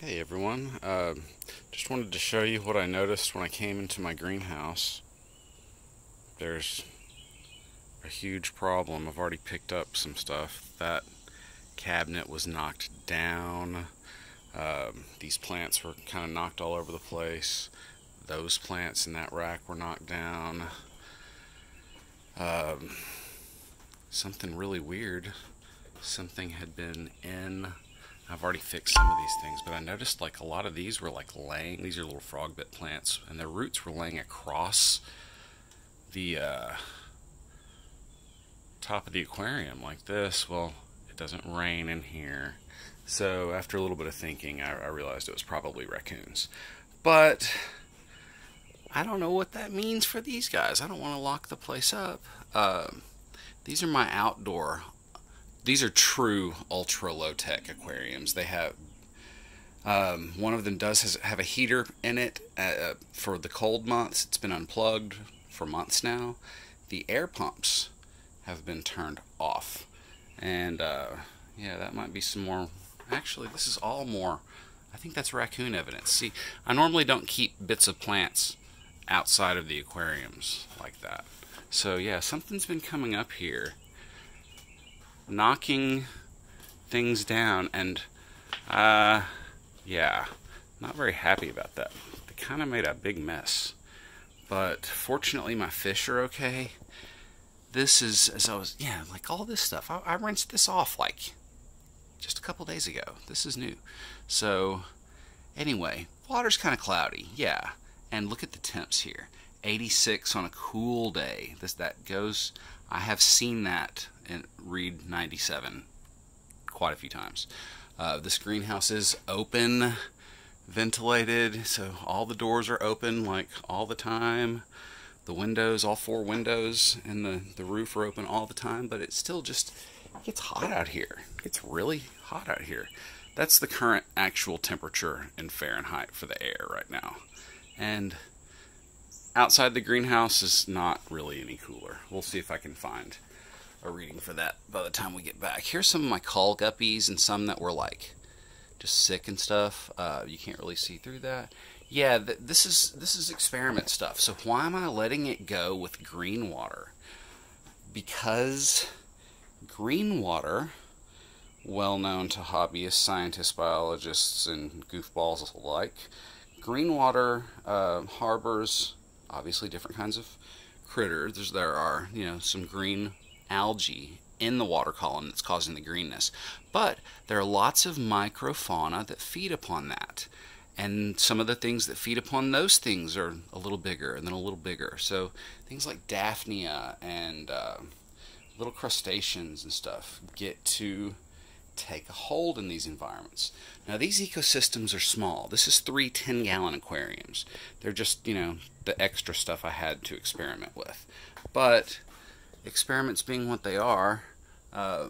Hey everyone, just wanted to show you what I noticed when I came into my greenhouse. There's a huge problem. I've already picked up some stuff. That cabinet was knocked down. These plants were kind of knocked all over the place. Those plants in that rack were knocked down. Something really weird. Something had been in. I've already fixed some of these things, but I noticed like a lot of these were like laying. These are little frog bit plants, and their roots were laying across the top of the aquarium like this. Well, it doesn't rain in here, so after a little bit of thinking, I realized it was probably raccoons. But I don't know what that means for these guys. I don't want to lock the place up. These are my outdoor. These are true ultra low-tech aquariums. They have one of them does have a heater in it for the cold months. It's been unplugged for months now. The air pumps have been turned off, and yeah, that might be some more. Actually, this is all more. I think that's raccoon evidence. See, I normally don't keep bits of plants outside of the aquariums like that. So yeah, something's been coming up here, knocking things down, and yeah, not very happy about that. They kind of made a big mess, but fortunately my fish are okay. This is, as I was, yeah, like all this stuff, I rinsed this off like just a couple days ago. This is new. So anyway, water's kind of cloudy, yeah, and look at the temps here. 86 on a cool day. That goes, I have seen that and read 97 quite a few times. This greenhouse is open, ventilated, so all the doors are open like all the time. The windows, all four windows and the roof are open all the time, but it still just gets hot out here. It gets really hot out here. That's the current actual temperature in Fahrenheit for the air right now. And outside the greenhouse is not really any cooler. We'll see if I can find a reading for that by the time we get back. Here's some of my call guppies and some that were like just sick and stuff. You can't really see through that. Yeah, this is experiment stuff. So why am I letting it go with green water? Because green water, well known to hobbyists, scientists, biologists, and goofballs alike, green water harbors obviously different kinds of critters. There are, some green algae in the water column that's causing the greenness, but there are lots of microfauna that feed upon that, and some of the things that feed upon those things are a little bigger and then a little bigger. So things like Daphnia and little crustaceans and stuff get to take a hold in these environments. Now these ecosystems are small. This is 3 10-gallon aquariums. They're just, the extra stuff I had to experiment with. But experiments being what they are, I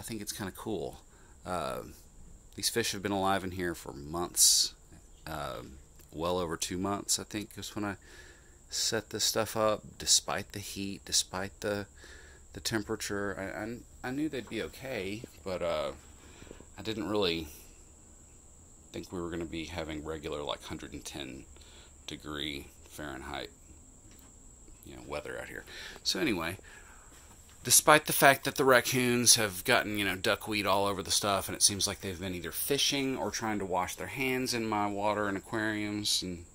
think it's kind of cool. These fish have been alive in here for months, well over 2 months, I think, is when I set this stuff up, despite the heat, despite the temperature. I knew they'd be okay, but I didn't really think we were going to be having regular like 110 degree Fahrenheit weather out here. So anyway, despite the fact that the raccoons have gotten duckweed all over the stuff, and it seems like they've been either fishing or trying to wash their hands in my water and aquariums and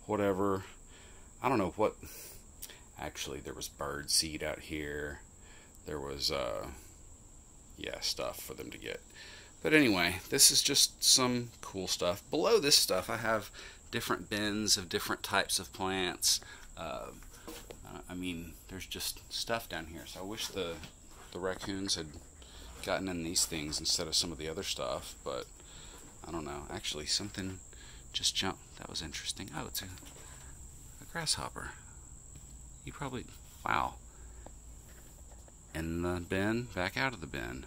whatever. I don't know what. Actually, there was bird seed out here. There was stuff for them to get. But anyway, this is just some cool stuff. Below this stuff, I have different bins of different types of plants. There's just stuff down here. So I wish the raccoons had gotten in these things instead of some of the other stuff. But I don't know. Actually, something just jumped. That was interesting. Oh, it's a grasshopper. You probably... Wow. In the bin, back out of the bin.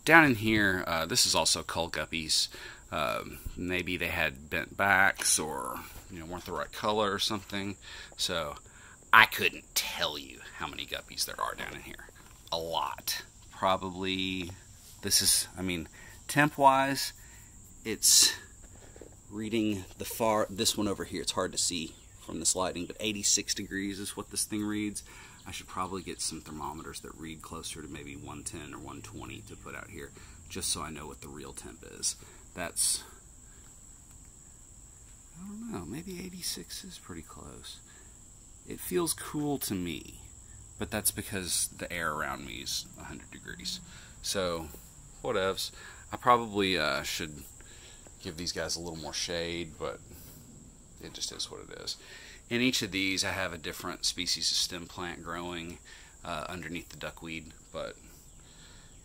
Down in here, this is also cull guppies. Maybe they had bent backs or weren't the right color or something. So I couldn't tell you how many guppies there are down in here. A lot. Probably, this is, temp-wise, it's reading this one over here. It's hard to see from this lighting, but 86 degrees is what this thing reads. I should probably get some thermometers that read closer to maybe 110 or 120 to put out here, just so I know what the real temp is. That's, I don't know, maybe 86 is pretty close. It feels cool to me, but that's because the air around me is 100 degrees. So, whatevs. I probably should give these guys a little more shade, but it just is what it is. In each of these, I have a different species of stem plant growing underneath the duckweed, but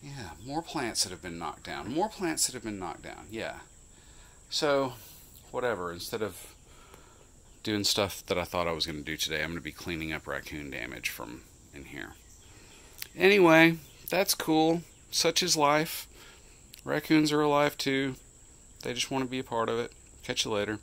yeah, more plants that have been knocked down. More plants that have been knocked down, yeah. So, whatever. Instead of doing stuff that I thought I was going to do today, I'm going to be cleaning up raccoon damage from in here. Anyway, that's cool. Such is life. Raccoons are alive too. They just want to be a part of it. Catch you later.